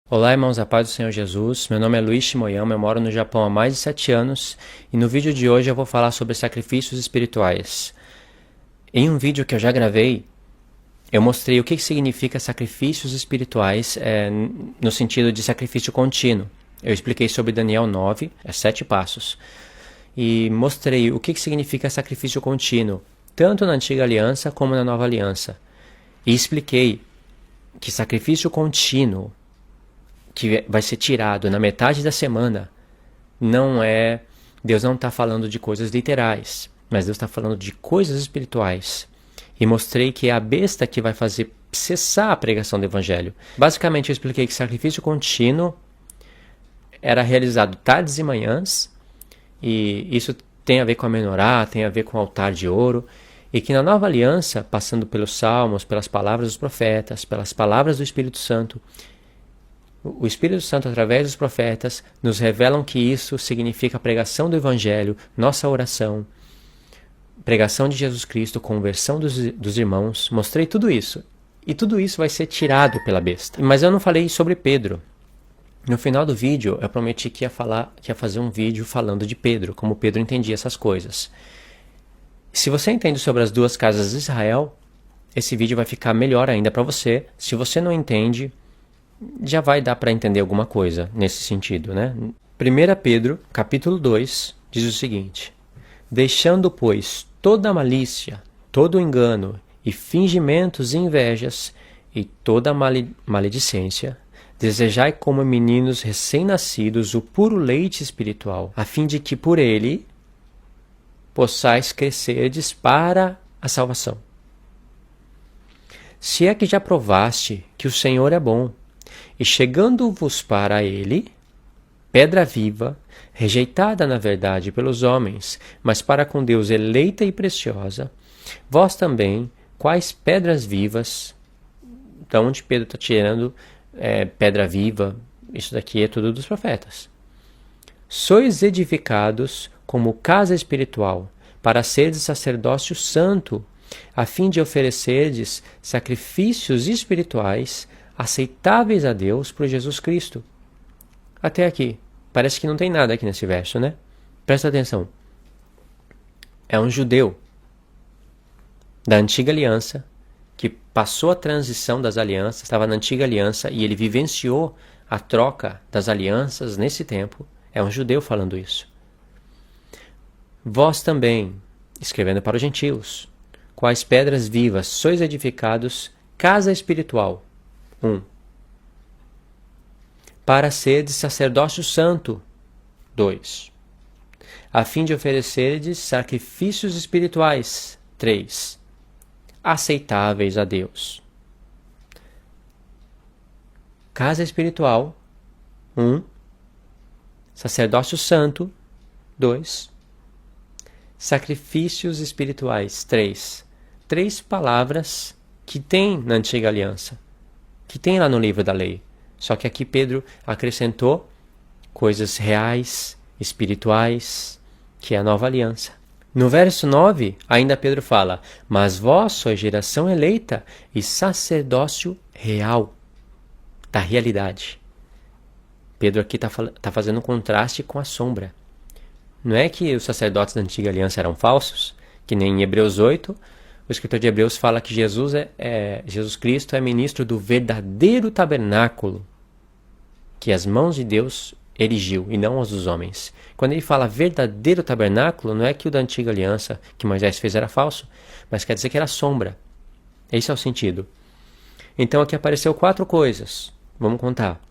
Olá, irmãos, a paz do Senhor Jesus. Meu nome é Luiz Shimoyama, eu moro no Japão há mais de 7 anos e no vídeo de hoje eu vou falar sobre sacrifícios espirituais. Em um vídeo que eu já gravei, eu mostrei o que significa sacrifícios espirituais no sentido de sacrifício contínuo. Eu expliquei sobre Daniel 9, 7 passos, e mostrei o que significa sacrifício contínuo, tanto na Antiga Aliança como na Nova Aliança. E expliquei que sacrifício contínuo que vai ser tirado na metade da semana, Deus não está falando de coisas literais, mas Deus está falando de coisas espirituais. E mostrei que é a besta que vai fazer cessar a pregação do Evangelho. Basicamente eu expliquei que sacrifício contínuo era realizado tardes e manhãs, e isso tem a ver com a menorá, tem a ver com o altar de ouro, e que na Nova Aliança, passando pelos salmos, pelas palavras dos profetas, pelas palavras do Espírito Santo, o Espírito Santo, através dos profetas, nos revelam que isso significa a pregação do Evangelho, nossa oração, pregação de Jesus Cristo, conversão dos irmãos. Mostrei tudo isso. E tudo isso vai ser tirado pela besta. Mas eu não falei sobre Pedro. No final do vídeo, eu prometi que ia fazer um vídeo falando de Pedro, como Pedro entendia essas coisas. Se você entende sobre as duas casas de Israel, esse vídeo vai ficar melhor ainda para você. Se você não entende, já vai dar para entender alguma coisa nesse sentido, né? 1 Pedro, capítulo 2, diz o seguinte: deixando, pois, toda malícia, todo engano, e fingimentos e invejas, e toda maledicência, desejai como meninos recém-nascidos o puro leite espiritual, a fim de que por ele possais crescerdes para a salvação. Se é que já provaste que o Senhor é bom, e chegando-vos para ele, pedra viva, rejeitada na verdade pelos homens, mas para com Deus eleita e preciosa, vós também, quais pedras vivas, da onde Pedro está tirando pedra viva, isso daqui é tudo dos profetas, sois edificados como casa espiritual, para serdes sacerdócio santo, a fim de oferecerdes sacrifícios espirituais aceitáveis a Deus por Jesus Cristo. Até aqui. Parece que não tem nada aqui nesse verso, né? Presta atenção. É um judeu da antiga aliança que passou a transição das alianças, estava na antiga aliança e ele vivenciou a troca das alianças nesse tempo. É um judeu falando isso. Vós também, escrevendo para os gentios, quais pedras vivas sois edificados, casa espiritual. 1. Para serdes sacerdócio santo. 2. A fim de oferecerdes sacrifícios espirituais. 3. Aceitáveis a Deus. Casa espiritual. 1. Sacerdócio santo. 2. Sacrifícios espirituais. 3. 3 palavras que tem na antiga aliança, que tem lá no livro da lei. Só que aqui Pedro acrescentou coisas reais, espirituais, que é a nova aliança. No verso 9, ainda Pedro fala: mas vós sois geração eleita e sacerdócio real, da realidade. Pedro aqui está fazendo um contraste com a sombra. Não é que os sacerdotes da antiga aliança eram falsos, que nem em Hebreus 8, o escritor de Hebreus fala que Jesus Cristo é ministro do verdadeiro tabernáculo que as mãos de Deus erigiu, e não os dos homens. Quando ele fala verdadeiro tabernáculo, não é que o da antiga aliança que Moisés fez era falso, mas quer dizer que era sombra. Esse é o sentido. Então aqui apareceu 4 coisas. Vamos contar.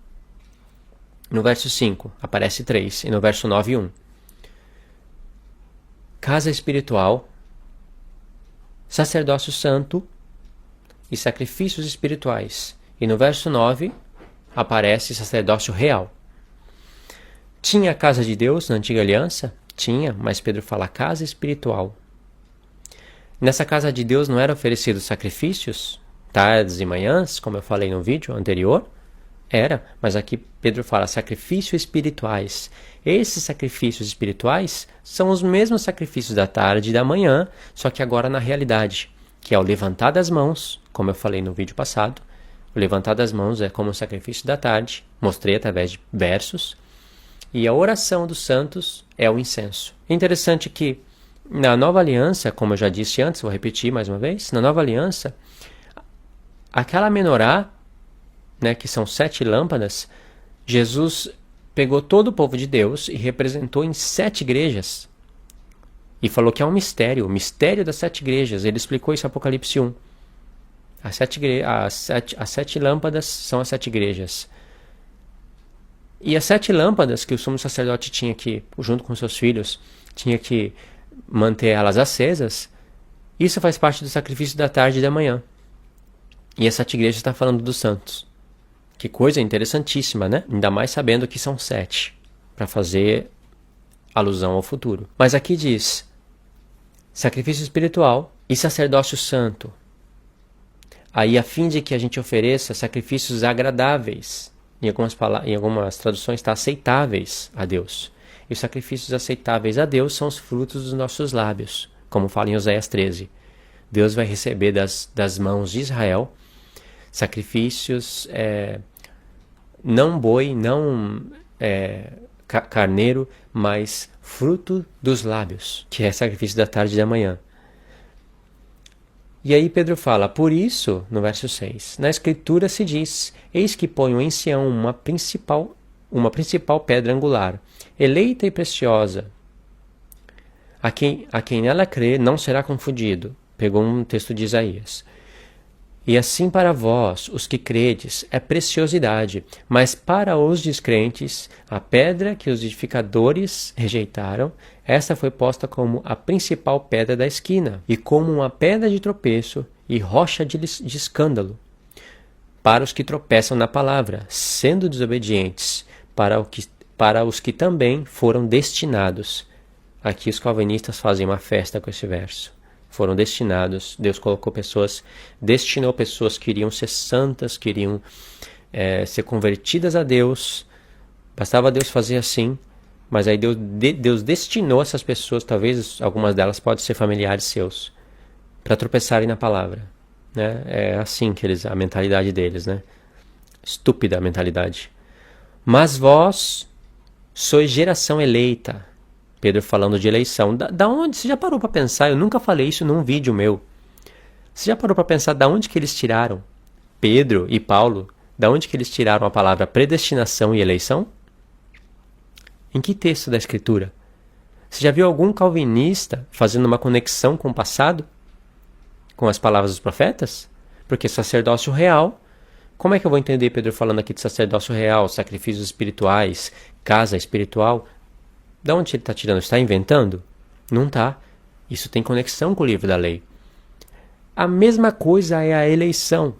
No verso 5 aparece 3, e no verso 9, 1. Casa espiritual, sacerdócio santo e sacrifícios espirituais. E no verso 9 aparece sacerdócio real. Tinha a casa de Deus na antiga aliança? Tinha, mas Pedro fala casa espiritual. Nessa casa de Deus não eram oferecidos sacrifícios, tardes e manhãs, como eu falei no vídeo anterior? Era, mas aqui Pedro fala sacrifícios espirituais. Esses sacrifícios espirituais são os mesmos sacrifícios da tarde e da manhã, só que agora na realidade, que é o levantar das mãos, como eu falei no vídeo passado, O levantar das mãos é como o sacrifício da tarde, mostrei através de versos. E a oração dos santos é o incenso. É interessante que na Nova Aliança, como eu já disse antes, vou repetir mais uma vez, na Nova Aliança, aquela menorá, né, que são 7 lâmpadas, Jesus pegou todo o povo de Deus e representou em 7 igrejas. E falou que é um mistério, o mistério das 7 igrejas. Ele explicou isso em Apocalipse 1. As 7 lâmpadas são as 7 igrejas. E as 7 lâmpadas que o sumo sacerdote tinha que, junto com seus filhos, tinha que manter elas acesas, isso faz parte do sacrifício da tarde e da manhã. E as 7 igrejas está falando dos santos. Que coisa interessantíssima, né? Ainda mais sabendo que são 7, para fazer alusão ao futuro. Mas aqui diz sacrifício espiritual e sacerdócio santo. Aí, a fim de que a gente ofereça sacrifícios agradáveis. Em algumas traduções está aceitáveis a Deus. E os sacrifícios aceitáveis a Deus são os frutos dos nossos lábios, como fala em Oséias 13. Deus vai receber das mãos de Israel sacrifícios, não boi, não carneiro, mas fruto dos lábios, que é sacrifício da tarde e da manhã. E aí Pedro fala, por isso, no verso 6, na Escritura se diz, eis que ponho em Sião uma principal pedra angular, eleita e preciosa. A quem nela crê não será confundido. Pegou um texto de Isaías. E assim para vós, os que credes, é preciosidade, mas para os descrentes, a pedra que os edificadores rejeitaram, esta foi posta como a principal pedra da esquina, e como uma pedra de tropeço e rocha de escândalo, para os que tropeçam na palavra, sendo desobedientes, para os que também foram destinados. Aqui os calvinistas fazem uma festa com esse verso. Foram destinados, Deus destinou pessoas que iriam ser santas, que iriam ser convertidas a Deus. Bastava Deus fazer assim, mas aí Deus destinou essas pessoas, talvez algumas delas podem ser familiares seus, para tropeçarem na palavra. Né? É assim que a mentalidade deles, né? Estúpida a mentalidade. Mas vós sois geração eleita. Pedro falando de eleição. Da onde? Você já parou para pensar? Eu nunca falei isso num vídeo meu. Você já parou para pensar da onde que eles tiraram? Pedro e Paulo, da onde que eles tiraram a palavra predestinação e eleição? Em que texto da Escritura? Você já viu algum calvinista fazendo uma conexão com o passado? Com as palavras dos profetas? Porque sacerdócio real... Como é que eu vou entender Pedro falando aqui de sacerdócio real, sacrifícios espirituais, casa espiritual? Da onde ele está tirando? Está inventando? Não está. Isso tem conexão com o livro da lei. A mesma coisa é a eleição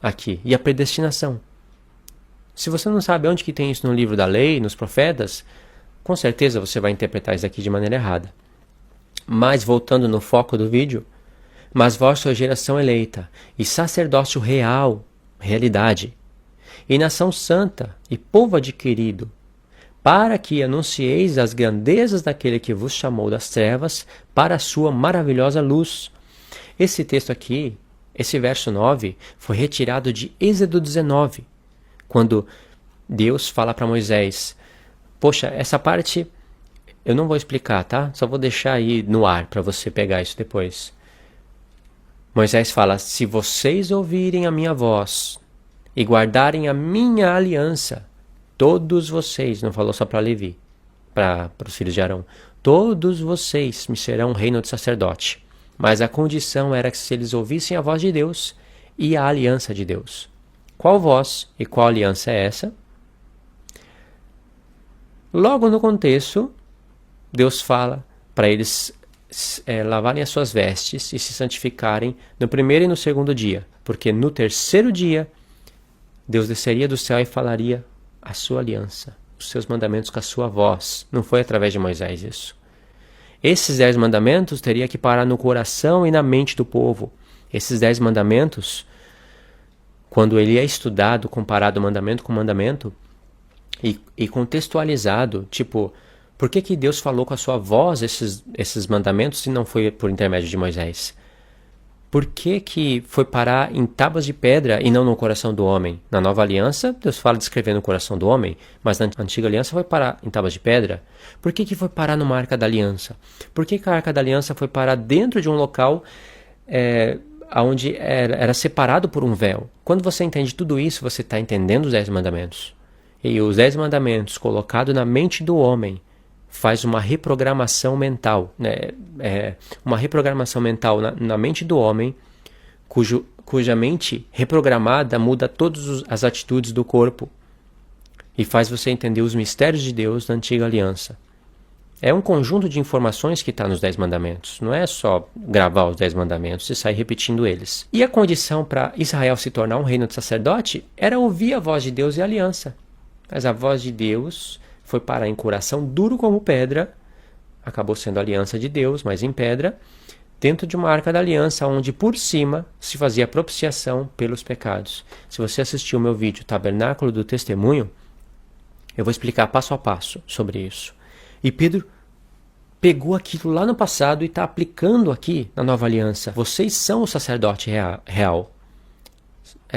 aqui e a predestinação. Se você não sabe onde que tem isso no livro da lei, nos profetas, com certeza você vai interpretar isso aqui de maneira errada. Mas voltando no foco do vídeo, mas vós sois geração eleita e sacerdócio real, realidade, e nação santa e povo adquirido, para que anuncieis as grandezas daquele que vos chamou das trevas para a sua maravilhosa luz. Esse texto aqui, esse verso 9, foi retirado de Êxodo 19, quando Deus fala para Moisés, poxa, essa parte eu não vou explicar, tá? Só vou deixar aí no ar para você pegar isso depois. Moisés fala, se vocês ouvirem a minha voz e guardarem a minha aliança, todos vocês, não falou só para Levi, para os filhos de Arão, todos vocês me serão um reino de sacerdote. Mas a condição era que se eles ouvissem a voz de Deus e a aliança de Deus. Qual voz e qual aliança é essa? Logo no contexto, Deus fala para eles lavarem as suas vestes e se santificarem no primeiro e no segundo dia, porque no terceiro dia Deus desceria do céu e falaria a sua aliança, os seus mandamentos com a sua voz. Não foi através de Moisés isso. Esses 10 mandamentos teriam que parar no coração e na mente do povo. Esses 10 mandamentos, quando ele é estudado, comparado mandamento com mandamento, e contextualizado, tipo, por que Deus falou com a sua voz esses mandamentos se não foi por intermédio de Moisés? Por que que foi parar em tábuas de pedra e não no coração do homem? Na nova aliança, Deus fala de escrever no coração do homem, mas na antiga aliança foi parar em tábuas de pedra. Por que que foi parar numa arca da aliança? Por que que a arca da aliança foi parar dentro de um local onde era separado por um véu? Quando você entende tudo isso, você está entendendo os 10 mandamentos. E os 10 mandamentos colocados na mente do homem faz uma reprogramação mental, né? Uma reprogramação mental na mente do homem, cuja mente reprogramada muda todas as atitudes do corpo e faz você entender os mistérios de Deus da antiga aliança. É um conjunto de informações que está nos 10 mandamentos. Não é só gravar os 10 mandamentos e sair repetindo eles. E a condição para Israel se tornar um reino de sacerdote era ouvir a voz de Deus e a aliança. Mas a voz de Deus foi parar em coração duro como pedra, acabou sendo a aliança de Deus, mas em pedra, dentro de uma arca da aliança, onde por cima se fazia propiciação pelos pecados. Se você assistiu o meu vídeo Tabernáculo do Testemunho, eu vou explicar passo a passo sobre isso. E Pedro pegou aquilo lá no passado e está aplicando aqui na nova aliança. Vocês são o sacerdote real.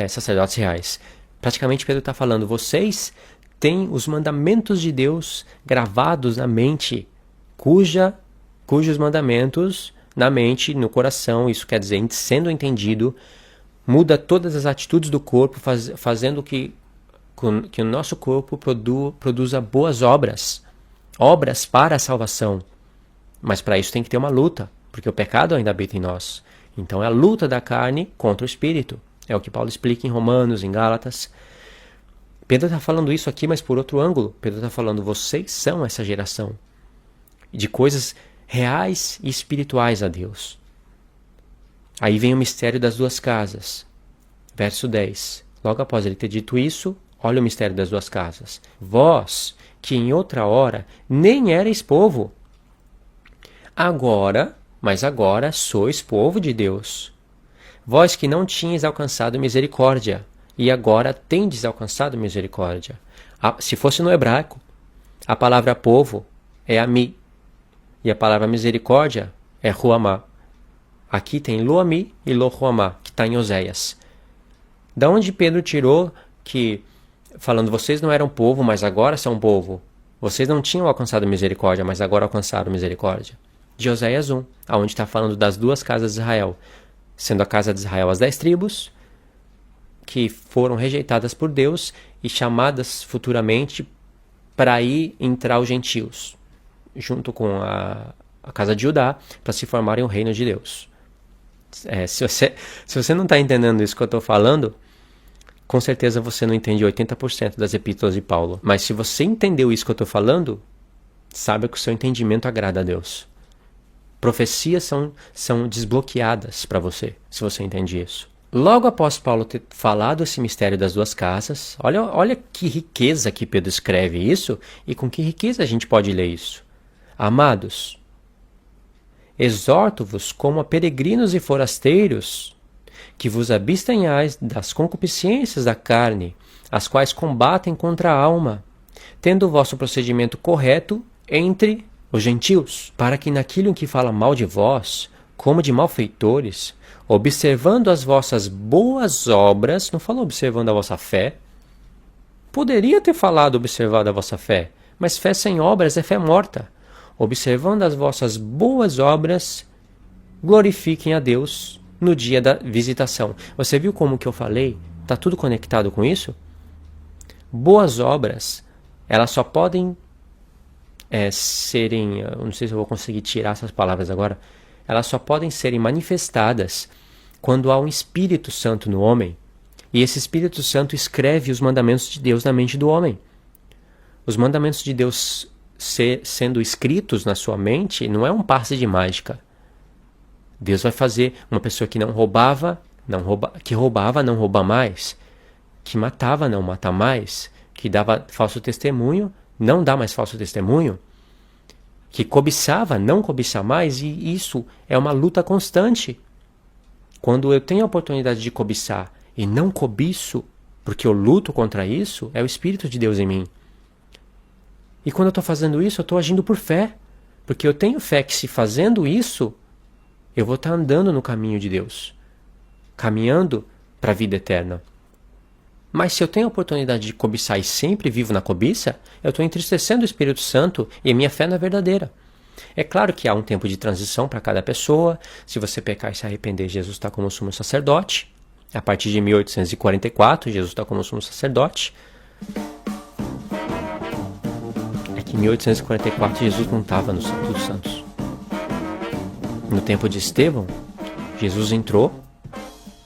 Sacerdotes reais. Praticamente Pedro está falando, vocês têm os mandamentos de Deus gravados na mente, cujos mandamentos na mente, no coração, isso quer dizer, sendo entendido, muda todas as atitudes do corpo, fazendo que o nosso corpo produza boas obras para a salvação. Mas para isso tem que ter uma luta, porque o pecado ainda habita em nós. Então é a luta da carne contra o espírito. É o que Paulo explica em Romanos, em Gálatas. Pedro está falando isso aqui, mas por outro ângulo. Pedro está falando, vocês são essa geração de coisas reais e espirituais a Deus. Aí vem o mistério das duas casas. Verso 10. Logo após ele ter dito isso, olha o mistério das duas casas. Vós, que em outra hora nem erais povo, mas agora sois povo de Deus. Vós que não tinhais alcançado misericórdia, e agora tendes alcançado misericórdia. Se fosse no hebraico, a palavra povo é ami, e a palavra misericórdia é ruamá. Aqui tem loami e lohuamá, que está em Oséias. Da onde Pedro tirou que, falando, vocês não eram povo, mas agora são povo. Vocês não tinham alcançado misericórdia, mas agora alcançaram misericórdia. De Oséias 1, onde está falando das duas casas de Israel, sendo a casa de Israel as 10 tribos, que foram rejeitadas por Deus e chamadas futuramente para ir entrar os gentios, junto com a casa de Judá, para se formarem o reino de Deus. Se você não está entendendo isso que eu estou falando, com certeza você não entende 80% das epístolas de Paulo. Mas se você entendeu isso que eu estou falando, saiba que o seu entendimento agrada a Deus. Profecias são desbloqueadas para você, se você entende isso. Logo após Paulo ter falado esse mistério das duas casas, olha que riqueza que Pedro escreve isso e com que riqueza a gente pode ler isso. Amados, exorto-vos como a peregrinos e forasteiros, que vos abstenhais das concupiscências da carne, as quais combatem contra a alma, tendo o vosso procedimento correto entre os gentios, para que naquilo em que fala mal de vós, como de malfeitores, observando as vossas boas obras, não falou observando a vossa fé, poderia ter falado observado a vossa fé, mas fé sem obras é fé morta. Observando as vossas boas obras, glorifiquem a Deus no dia da visitação. Você viu como que eu falei? Está tudo conectado com isso? Boas obras, elas só podem serem, eu não sei se eu vou conseguir tirar essas palavras agora, elas só podem serem manifestadas quando há um Espírito Santo no homem, e esse Espírito Santo escreve os mandamentos de Deus na mente do homem. Os mandamentos de Deus sendo escritos na sua mente não é um passe de mágica. Deus vai fazer uma pessoa que que roubava não rouba mais, que matava não mata mais, que dava falso testemunho não dá mais falso testemunho, que cobiçava não cobiça mais, e isso é uma luta constante. Quando eu tenho a oportunidade de cobiçar e não cobiço, porque eu luto contra isso, é o Espírito de Deus em mim. E quando eu estou fazendo isso, eu estou agindo por fé, porque eu tenho fé que se fazendo isso, eu vou estar andando no caminho de Deus. caminhando para a vida eterna. Mas se eu tenho a oportunidade de cobiçar e sempre vivo na cobiça, eu estou entristecendo o Espírito Santo e a minha fé não é verdadeira. É claro que há um tempo de transição para cada pessoa. Se você pecar e se arrepender, Jesus está como sumo sacerdote. A partir de 1844, Jesus está como sumo sacerdote. É que em 1844 Jesus não estava no Santo dos Santos. No tempo de Estevão, Jesus entrou.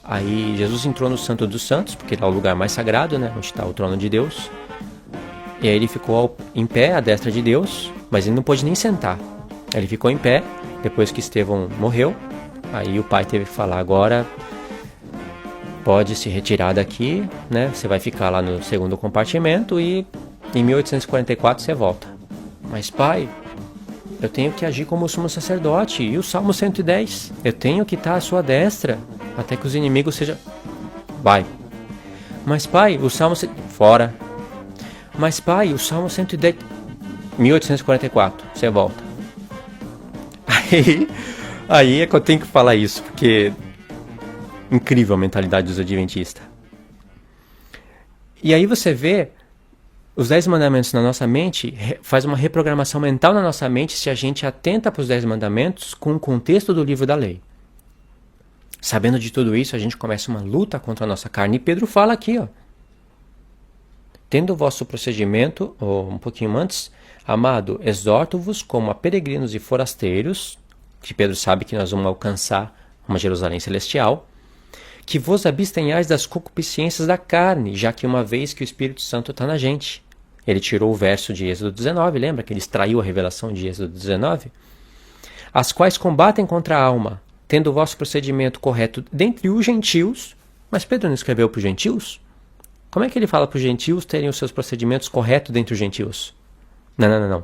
Aí Jesus entrou no Santo dos Santos, porque lá é o lugar mais sagrado, né, onde está o trono de Deus. E aí ele ficou em pé, à destra de Deus, mas ele não pôde nem sentar. Ele ficou em pé, depois que Estevão morreu. Aí o pai teve que falar, agora pode se retirar daqui, né? Você vai ficar lá no segundo compartimento e em 1844 você volta. Mas pai, eu tenho que agir como sumo sacerdote. E o Salmo 110? Eu tenho que estar à sua destra, até que os inimigos sejam... Vai. Mas pai, o Salmo... Fora. Mas pai, o Salmo 110... 1844, você volta. Aí é que eu tenho que falar isso, porque... Incrível a mentalidade dos adventistas. E aí você vê... Os 10 mandamentos na nossa mente faz uma reprogramação mental na nossa mente se a gente atenta para os 10 mandamentos com o contexto do livro da lei. Sabendo de tudo isso, a gente começa uma luta contra a nossa carne. E Pedro fala aqui, ó. Tendo o vosso procedimento, ou um pouquinho antes, amado, exorto-vos como a peregrinos e forasteiros, que Pedro sabe que nós vamos alcançar uma Jerusalém celestial, que vos abstenhais das concupiscências da carne, já que uma vez que o Espírito Santo está na gente. Ele tirou o verso de Êxodo 19, lembra que ele extraiu a revelação de Êxodo 19? As quais combatem contra a alma, tendo o vosso procedimento correto dentre os gentios. Mas Pedro não escreveu para os gentios? Como é que ele fala para os gentios terem os seus procedimentos corretos dentre os gentios? Não.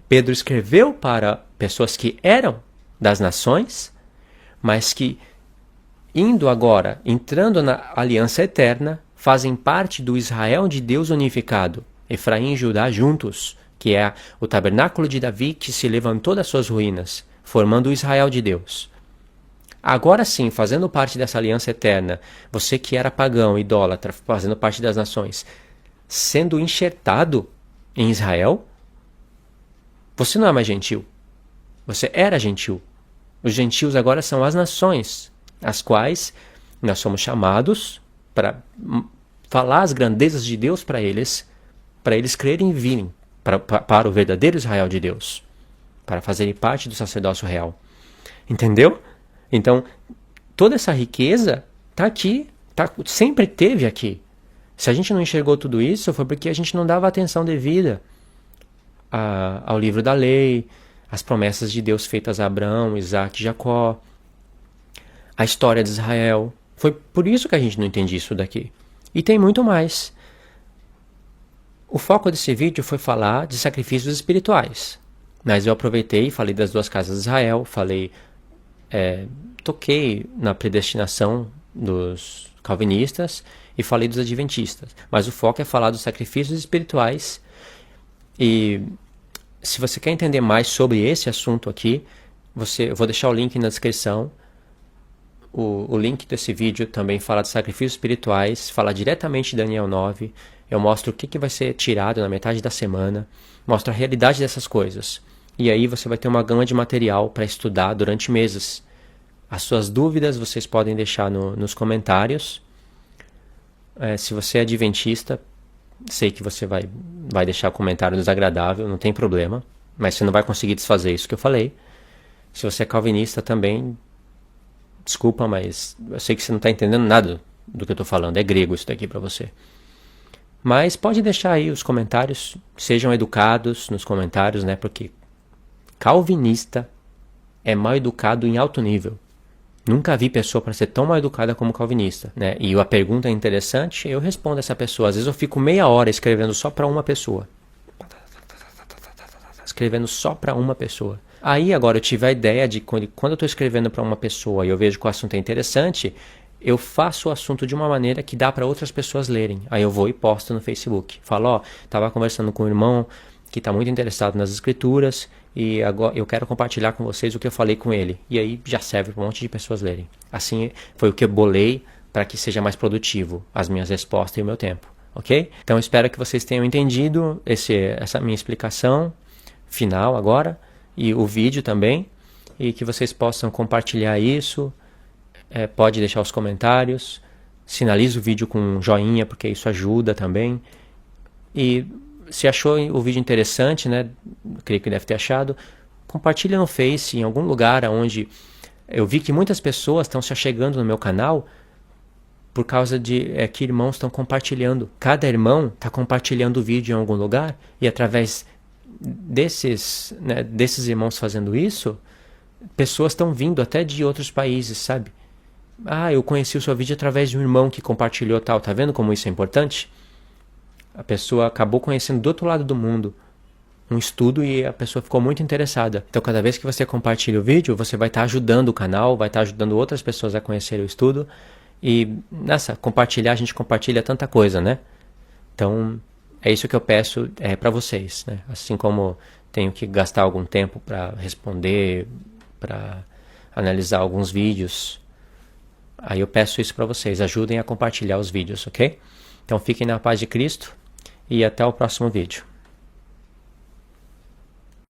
Pedro escreveu para pessoas que eram das nações, mas que entrando na aliança eterna, fazem parte do Israel de Deus unificado, Efraim e Judá juntos, que é o tabernáculo de Davi que se levantou das suas ruínas, formando o Israel de Deus. Agora sim, fazendo parte dessa aliança eterna, você que era pagão, idólatra, fazendo parte das nações, sendo enxertado em Israel, você não é mais gentil. Você era gentil. Os gentios agora são as nações, as quais nós somos chamados para falar as grandezas de Deus para eles crerem e virem para o verdadeiro Israel de Deus, para fazerem parte do sacerdócio real. Entendeu? Então, toda essa riqueza está aqui, sempre teve aqui. Se a gente não enxergou tudo isso, foi porque a gente não dava atenção devida ao livro da lei, às promessas de Deus feitas a Abraão, Isaac e Jacó, a história de Israel. Foi por isso que a gente não entende isso daqui. E tem muito mais. O foco desse vídeo foi falar de sacrifícios espirituais. Mas eu aproveitei e falei das 2 casas de Israel, toquei na predestinação dos calvinistas e falei dos adventistas. Mas o foco é falar dos sacrifícios espirituais. E se você quer entender mais sobre esse assunto aqui, eu vou deixar o link na descrição. O link desse vídeo também fala de sacrifícios espirituais, fala diretamente de Daniel 9. Eu mostro o que vai ser tirado na metade da semana, mostro a realidade dessas coisas. E aí você vai ter uma gama de material para estudar durante meses. As suas dúvidas vocês podem deixar nos comentários. Se você é adventista, sei que você vai deixar o comentário desagradável, não tem problema, mas você não vai conseguir desfazer isso que eu falei. Se você é calvinista também, desculpa, mas eu sei que você não está entendendo nada do que eu estou falando. É grego isso daqui para você. Mas pode deixar aí os comentários. Sejam educados nos comentários, né? Porque calvinista é mal educado em alto nível. Nunca vi pessoa para ser tão mal educada como calvinista, né? E a pergunta é interessante, eu respondo essa pessoa. Às vezes eu fico meia hora escrevendo só para uma pessoa. Escrevendo só para uma pessoa. Aí agora eu tive a ideia de quando eu estou escrevendo para uma pessoa e eu vejo que o assunto é interessante, eu faço o assunto de uma maneira que dá para outras pessoas lerem. Aí eu vou e posto no Facebook. Falo, tava conversando com o irmão que está muito interessado nas escrituras e agora eu quero compartilhar com vocês o que eu falei com ele. E aí já serve para um monte de pessoas lerem. Assim foi o que eu bolei para que seja mais produtivo as minhas respostas e o meu tempo, ok? Então espero que vocês tenham entendido essa minha explicação final agora e o vídeo também, e que vocês possam compartilhar isso. Pode deixar os comentários, sinalize o vídeo com um joinha, porque isso ajuda também. E se achou o vídeo interessante, né, creio que deve ter achado, compartilha no Face, em algum lugar onde eu vi que muitas pessoas estão se achegando no meu canal por causa de que irmãos estão compartilhando. Cada irmão está compartilhando o vídeo em algum lugar, e através desses irmãos fazendo isso, pessoas estão vindo até de outros países, sabe? Eu conheci o seu vídeo através de um irmão que compartilhou tal. Tá vendo como isso é importante? A pessoa acabou conhecendo do outro lado do mundo um estudo e a pessoa ficou muito interessada. Então, cada vez que você compartilha o vídeo, você vai estar ajudando o canal, vai estar ajudando outras pessoas a conhecer o estudo. E compartilhar, a gente compartilha tanta coisa, né? Então, é isso que eu peço para vocês, né? Assim como tenho que gastar algum tempo para responder, para analisar alguns vídeos, aí eu peço isso para vocês, ajudem a compartilhar os vídeos, ok? Então fiquem na paz de Cristo e até o próximo vídeo.